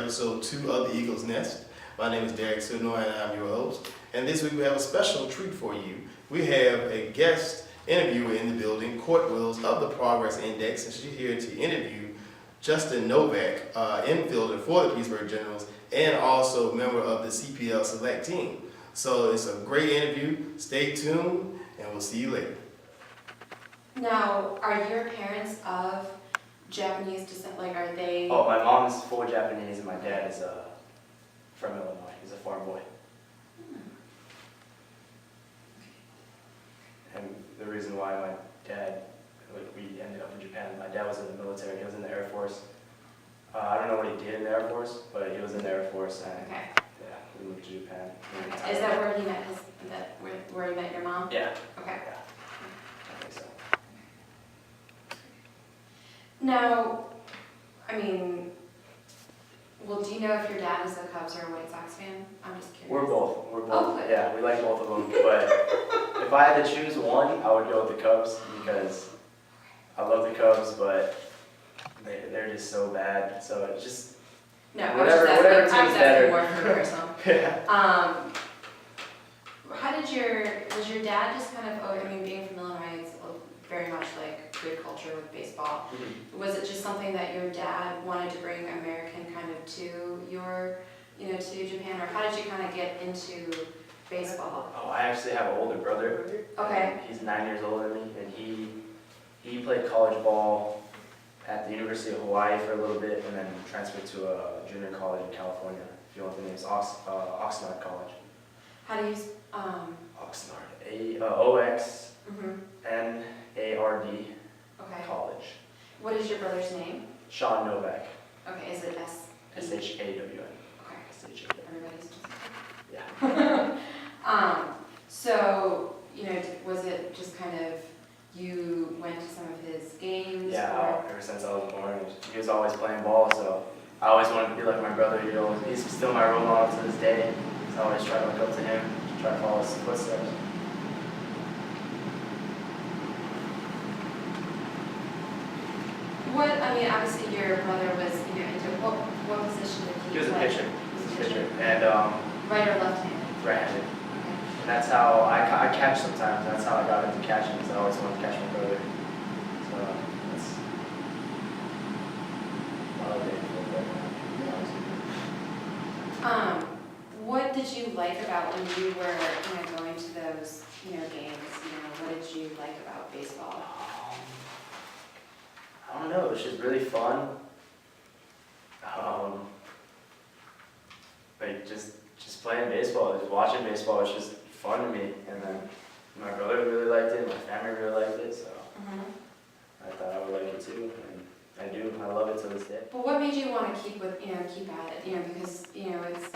episode 2 of The Eagle's Nest. My name is Derek Sudnoy and I'm your host. And this week we have a special treat for you. We have a guest interviewer in the building, Court Wills of the Progress Index, and she's here to interview Justin Novak, infielder for the Petersburg Generals, and also member of the CPL Select Team. So it's a great interview. Stay tuned, and we'll see you later. Now, are your parents of Japanese descent? Like, are they? Oh, my mom is full Japanese and my dad is from Illinois. He's a farm boy. And the reason why my dad, we ended up in Japan, my dad was in the military. He was in the Air Force. I don't know what he did in the Air Force, but he was in the Air Force, and Okay. yeah, we moved to Japan. Okay. Is that where he met where you met your mom? Yeah. Okay. Yeah. I think so. Now, I mean, well, do you know if your dad is a Cubs or a White Sox fan? I'm just curious. We're both. Oh, good. Yeah, we like both of them. But if I had to choose one, I would go with the Cubs because I love the Cubs, but they're just so bad. So it's just No, whatever I was team's asking better. more for personal. Yeah. Was your dad just kind of, I mean, being from Illinois, it's very much like good culture with baseball. Mm-hmm. Was it just something that your dad wanted to bring American kind of to your, to Japan, or how did you kind of get into baseball? Oh, I actually have an older brother. Okay. And he's 9 years older than me, and he played college ball at the University of Hawaii for a little bit, and then transferred to a junior college in California. If you want the name, it's Oxnard College. How do you, Oxnard, Oxnard okay. College. What is your brother's name? Sean Novak, Okay, is it S? SHAWN. Okay, SHAWN. everybody's just. Yeah. So, was it just kind of, you went to some of his games? Yeah, or? ever since I was born, he was always playing ball, so I always wanted to be like my brother. He's still my role model to this day. So I always try to look up to him, try to follow his footsteps. Obviously your brother was, into what position did he He was a play? pitcher. He was a Pitcher. pitcher. And Right or left hand? right-handed. Okay. And that's how I catch sometimes. That's how I got into catching, because I always wanted to catch my brother. So that's why I did What did you like about when you were, going to those, games? What did you like about baseball? I don't know. It was just really fun. Just playing baseball, just watching baseball was just fun to me. And then my brother really liked it, my family really liked it, so I thought I would like it too, and I do. I love it to this day. But what made you want to keep at it? Because it's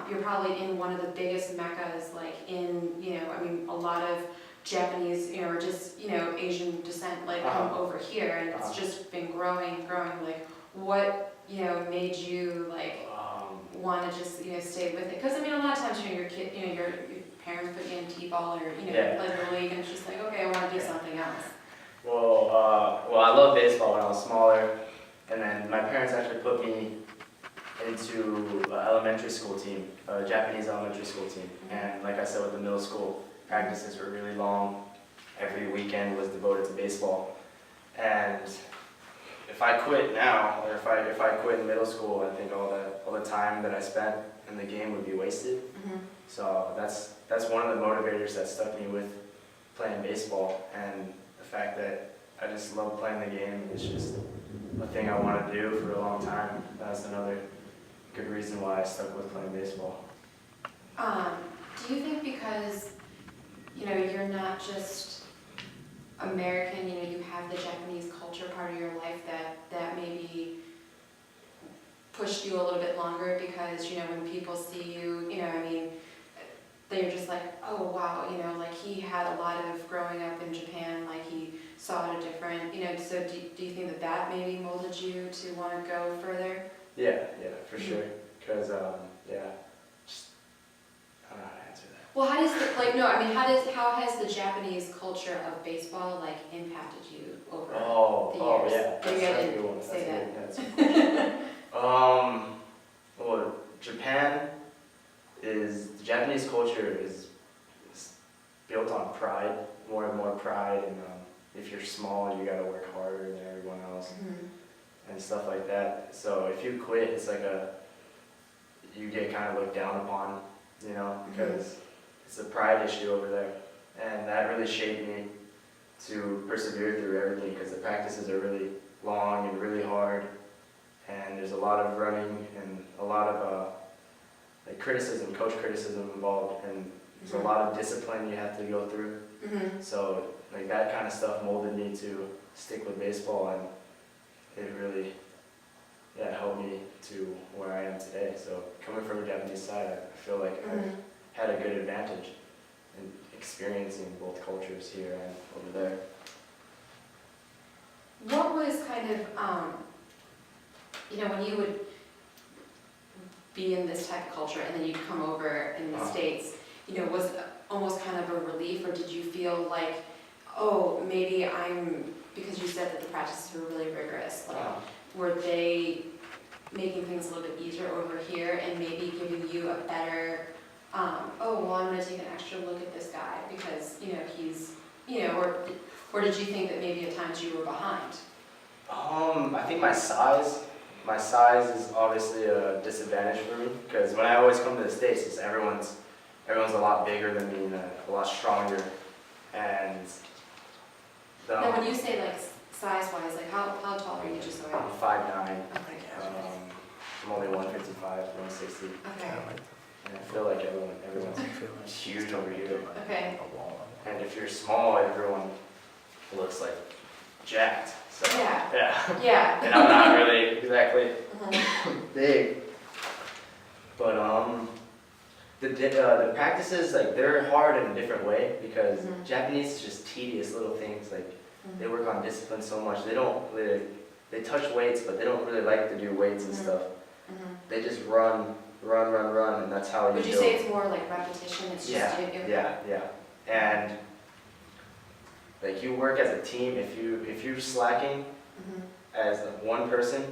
you're probably in one of the biggest meccas, like in a lot of Japanese or just Asian descent come over here, and it's just been growing. Like, what made you want to just stay with it? Because a lot of times your kid, your parents put you in t-ball or play the league, and it's just like, okay, I want to do something else. Well, I loved baseball when I was smaller, and then my parents actually put me into an elementary school team, a Japanese elementary school team. And like I said, with the middle school, practices were really long. Every weekend was devoted to baseball. And if I quit now, or if I quit in middle school, I think all the time that I spent in the game would be wasted. So that's one of the motivators that stuck me with playing baseball, and the fact that I just love playing the game. It's just a thing I wanted to do for a long time. That's another good reason why I stuck with playing baseball. Do you think because you're not just American, you have the Japanese culture part of your life that maybe pushed you a little bit longer, because when people see you, they're just like, oh wow, he had a lot of growing up in Japan, he saw it a different, so do you think that maybe molded you to want to go further? Yeah, for sure. Because just I don't know how to answer that. Well, how has the Japanese culture of baseball impacted you over the years? Yeah. Maybe I That's a didn't good one. say that. That's a good question. Japan the Japanese culture is built on pride, more and more pride, and if you're small, you gotta work harder than everyone else, and stuff like that. So if you quit, it's like you get kind of looked down upon, because it's a pride issue over there, and that really shaped me to persevere through everything, because the practices are really long and really hard, and there's a lot of running and a lot of coach criticism involved, and there's a lot of discipline you have to go through. So like that kind of stuff molded me to stick with baseball, and it really helped me to where I am today. So coming from a Japanese side, I feel like I had a good advantage in experiencing both cultures here and over there. What was kind of, when you would be in this type of culture and then you'd come over in the States, was it almost kind of a relief, or did you feel like, oh, maybe because you said that the practices were really rigorous, like, were they making things a little bit easier over here and maybe giving you a better, I'm going to take an extra look at this guy because, he's, or did you think that maybe at times you were behind? I think my size is obviously a disadvantage for me, because when I always come to the States, everyone's a lot bigger than me and a lot stronger, and Now, when you say like size-wise, like how tall are you, just so I I'm know? 5'9". Okay. I'm only 155, 160. Okay. And I feel like everyone's huge over here. Okay. And if you're small, everyone looks like jacked. So, Yeah. Yeah. And I'm not really exactly big. But the practices, like, they're hard in a different way, because Japanese is just tedious little things. Like, they work on discipline so much. They touch weights, but they don't really like to do weights and stuff. They just run, and that's how you Would you build. say it's more like repetition? It's just Yeah. And like, you work as a team. If you're slacking as one person,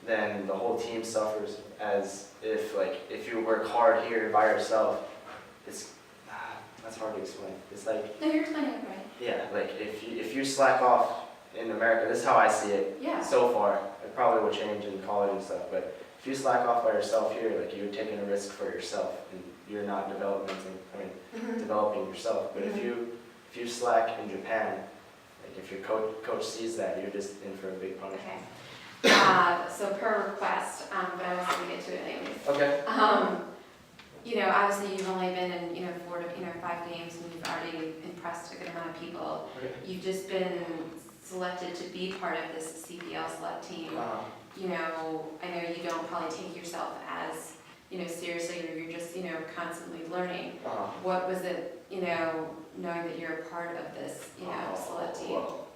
then the whole team suffers. As if you work hard here by yourself, that's hard to explain. It's like, No, you're explaining it right. yeah, like if you slack off in America, this is how I see it. Yeah. So far, it probably will change in college and stuff, but if you slack off by yourself here, like, you're taking a risk for yourself, and you're not developing yourself. But if you slack in Japan, like, if your coach sees that, you're just in for a big punishment. Okay. So per request, but I was going to get to it anyways. Okay. Obviously you've only been in 5 games, and you've already impressed a good amount of people. Okay. You've just been selected to be part of this CPL select team. I know you don't probably take yourself as seriously, or you're just constantly learning. What was it knowing that you're a part of this select team? Well,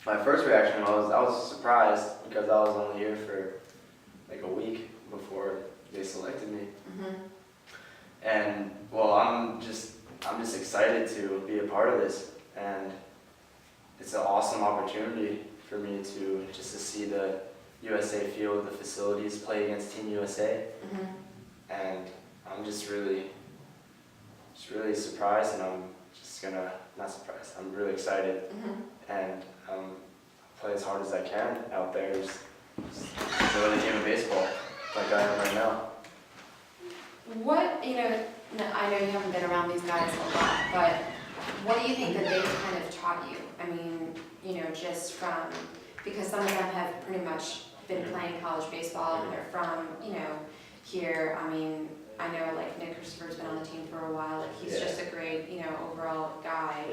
my first reaction was I was surprised, because I was only here for like a week before they selected me. And well, I'm just excited to be a part of this, and it's an awesome opportunity for me to see the USA field, the facilities, play against Team USA, and I'm just really surprised, and I'm really excited, and play as hard as I can out there. Just enjoy the game of baseball like I am right now. What, I know you haven't been around these guys a lot, but what do you think that they've kind of taught you? I mean, just from, because some of them have pretty much been playing college baseball, and they're from, here. I mean, I know like Nick Christopher's been on the team for a while, like he's just a great, overall guy.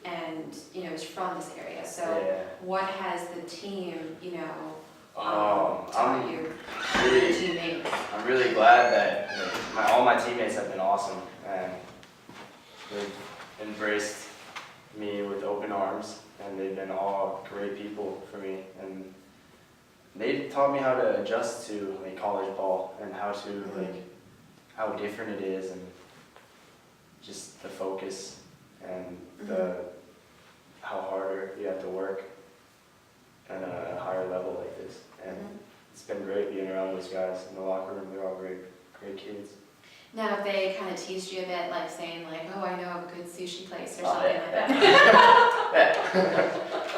And, is from this area. So what has the team, taught you? Teammates? I'm really glad that all my teammates have been awesome, and they've embraced me with open arms, and they've been all great people for me, and they've taught me how to adjust to college ball, and how how different it is, and just the focus, and how harder you have to work at a higher level like this. And it's been great being around those guys in the locker room. They're all great kids. Now, if they kind of teased you a bit, like saying like, oh, I know of a good sushi place or Oh, something yeah, like yeah. that.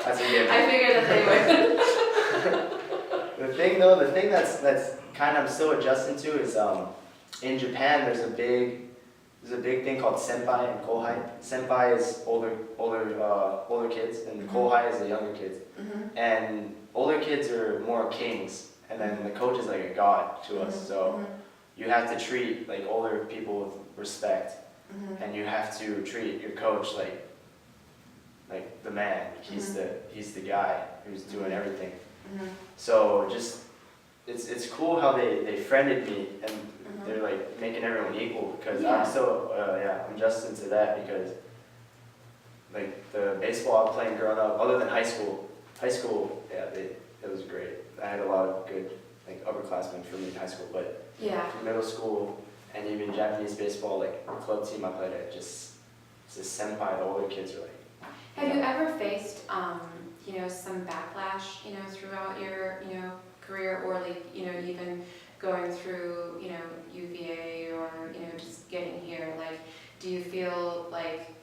That's a given. I figured that they would. The thing that's kind of I'm still adjusting to is in Japan there's a big thing called senpai and kohai. Senpai is older kids, and kohai is the younger kids. Mm-hmm. And older kids are more kings, and then the coach is like a god to us. So you have to treat like older people with respect, and you have to treat your coach like the man. He's the guy who's doing everything. So just it's cool how they friended me, and they're like making everyone equal, because Yeah. I'm still I'm adjusting to that, because like the baseball I was playing growing up, other than high school, it was great. I had a lot of good like upperclassmen for me in high school, but Yeah. for middle school and even Japanese baseball, like the club team I played at, just it's a senpai. The older kids are like. Have you ever faced, some backlash, throughout your, career, or like, even going through, UVA, or, just getting here? Like, do you feel like,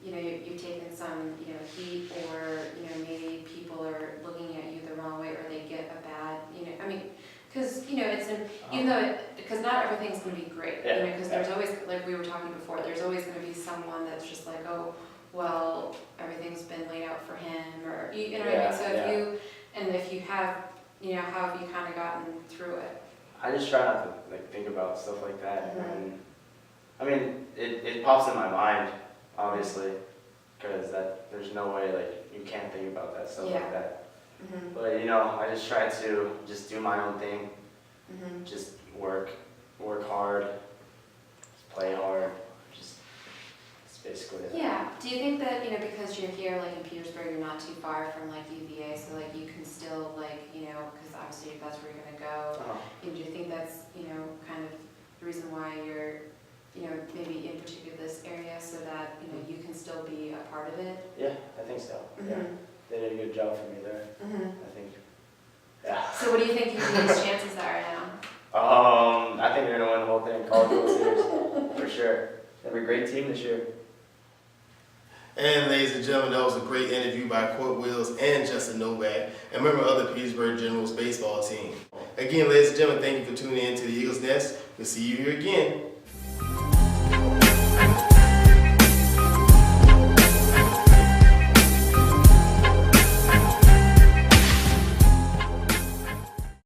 you've taken some, heat, or, maybe people are looking at you the wrong way, or they get a bad, because, because not everything's going to be great, because there's always, like we were talking before, there's always going to be someone that's just like, oh, well, everything's been laid out for him, or, what I mean? So if you have, how have you kind of gotten through it? I just try not to like think about stuff like that, and I mean, it pops in my mind, obviously, because there's no way like you can't think about that stuff like that. But I just try to just do my own thing, just work hard, just play hard, just it's basically it. Yeah. Do you think that, because you're here, like in Petersburg, you're not too far from like UVA, so like you can still like, because obviously that's where you're gonna go. And do you think that's, kind of the reason why you're, maybe in particular this area, so that, you can still be a part of it? Yeah, I think so. Yeah, they did a good job for me there. I think. Yeah. So what do you think UVA's chances are now? I think they're gonna win the whole thing, College World Series, for sure. They have a great team this year. And ladies and gentlemen, that was a great interview by Court Wills and Justin Novak, a member of the Petersburg Generals baseball team. Again, ladies and gentlemen, thank you for tuning in to the Eagles Nest. We'll see you here again